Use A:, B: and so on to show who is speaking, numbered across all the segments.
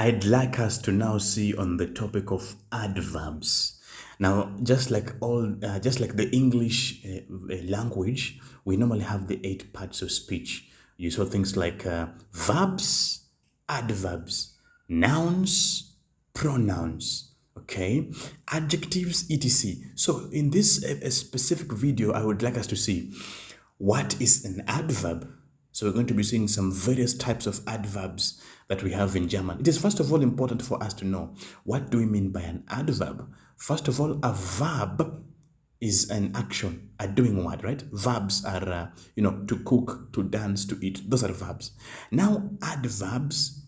A: I'd like us to now see on the topic of adverbs. Now, just like the English language, we normally have the 8 parts of speech. You saw things like verbs, adverbs, nouns, pronouns, okay, adjectives, etc. So, in this specific video, I would like us to see what is an adverb. So we're going to be seeing some various types of adverbs that we have in German. It is first of all important for us to know, what do we mean by an adverb? First of all, a verb is an action, a doing word, right? Verbs are, to cook, to dance, to eat. Those are verbs. Now, adverbs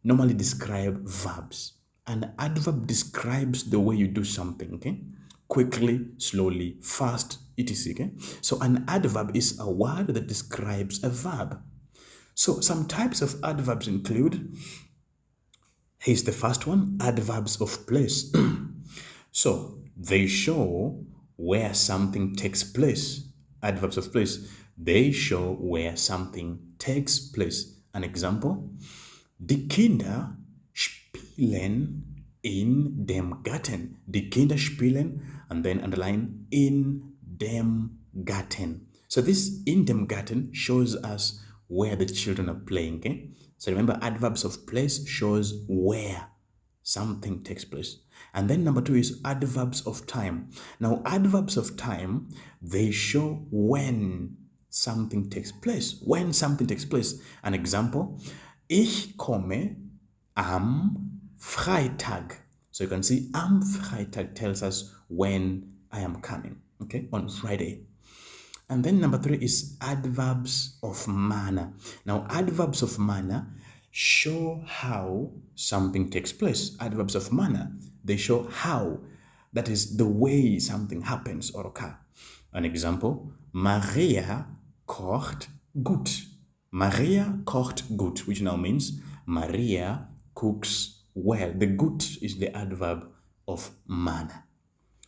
A: normally describe verbs. An adverb describes the way you do something, okay? Quickly, slowly, fast, etc. Okay? So an adverb is a word that describes a verb. So some types of adverbs include, here's the first one, adverbs of place. So they show where something takes place. Adverbs of place. They show where something takes place. An example, die Kinder spielen in dem Garten. Die Kinder spielen, and then underline, in dem Garten. So this in dem Garten shows us where the children are playing, okay? So remember, adverbs of place shows where something takes place. And then number 2 is adverbs of time. Now, adverbs of time, they show when something takes place. When something takes place. An example, ich komme am Freitag. So you can see am Freitag tells us when I am coming, okay, on Friday. And then number 3 is adverbs of manner. Now, adverbs of manner show how something takes place. Adverbs of manner, they show how, that is the way something happens or occur. An example, Maria kocht gut. Maria kocht gut, which now means Maria cooks well. The gut is the adverb of manner.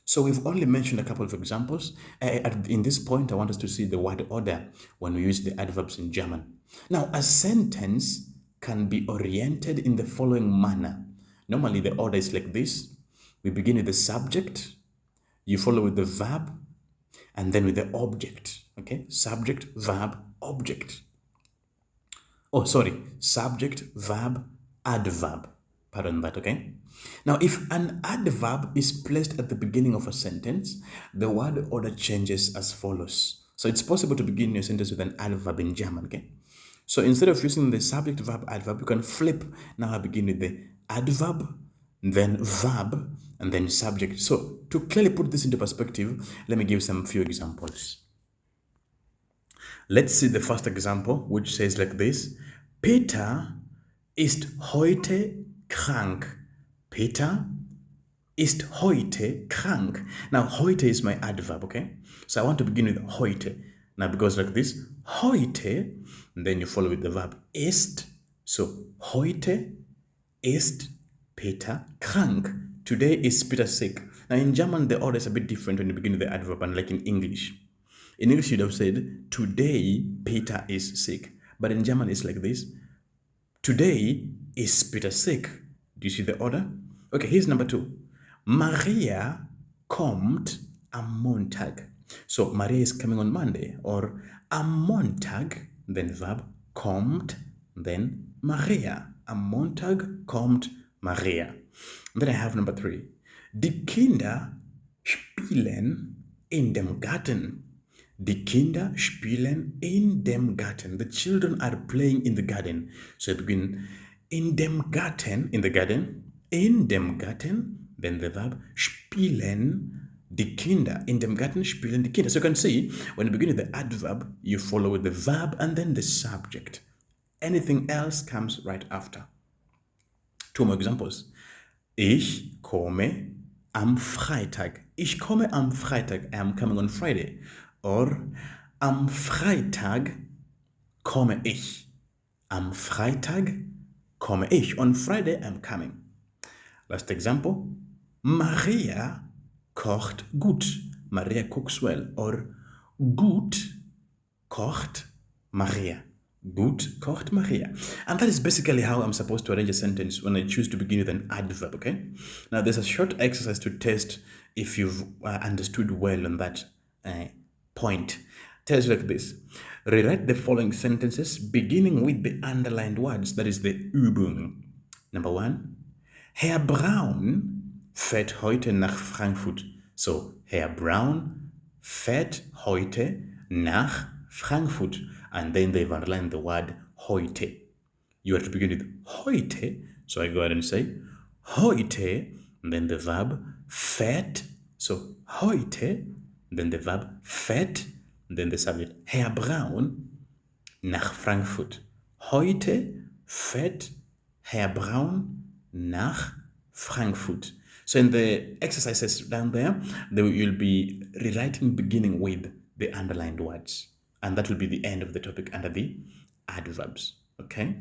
A: So we've only mentioned a couple of examples. In this point, I want us to see the word order when we use the adverbs in German. Now, a sentence can be oriented in the following manner. Normally, the order is like this. We begin with the subject, you follow with the verb, and then with the object. Okay? Subject, verb, object. Oh, sorry. Subject, verb, adverb. Pardon that, okay? Now, if an adverb is placed at the beginning of a sentence, the word order changes as follows. So it's possible to begin your sentence with an adverb in German, okay? So instead of using the subject, verb, adverb, you can flip. Now I begin with the adverb, then verb, and then subject. So to clearly put this into perspective, let me give some few examples. Let's see the first example, which says like this. Peter ist heute krank. Peter ist heute krank. Now, heute is my adverb, okay? So I want to begin with heute. Now, it goes like this. Heute, and then you follow with the verb ist. So, heute ist Peter krank. Today is Peter sick. Now, in German, the order is a bit different when you begin with the adverb, unlike in English. In English, you'd have said, today Peter is sick. But in German, it's like this. Today is Peter sick. Do you see the order? Okay, here's number 2. Maria kommt am Montag. So Maria is coming on Monday. Or am Montag, then verb, kommt, then Maria. Am Montag kommt Maria. And then I have number 3. Die Kinder spielen in dem Garten. Die Kinder spielen in dem Garten. The children are playing in the garden. So I begin in dem Garten, in the garden, in dem Garten, then the verb spielen die Kinder. In dem Garten spielen die Kinder. So you can see, when you begin with the adverb, you follow with the verb and then the subject. Anything else comes right after. 2 more examples. Ich komme am Freitag. Ich komme am Freitag. I am coming on Friday. Or am Freitag komme ich. Am Freitag komme ich. On Friday, I'm coming. Last example. Maria kocht gut. Maria cooks well. Or gut kocht Maria. Gut kocht Maria. And that is basically how I'm supposed to arrange a sentence when I choose to begin with an adverb, okay? Now, there's a short exercise to test if you've understood well on that point. Tells you like this. Rewrite the following sentences beginning with the underlined words, that is the Übung. Number 1. Herr Braun fährt heute nach Frankfurt. So, Herr Braun fährt heute nach Frankfurt. And then they've underlined the word heute. You have to begin with heute. So I go ahead and say heute, and then the verb fährt. So heute, then the verb fährt, and then the subject. Herr Braun nach Frankfurt. Heute fährt Herr Braun nach Frankfurt. So in the exercises down there, you'll be rewriting beginning with the underlined words. And that will be the end of the topic under the adverbs. Okay?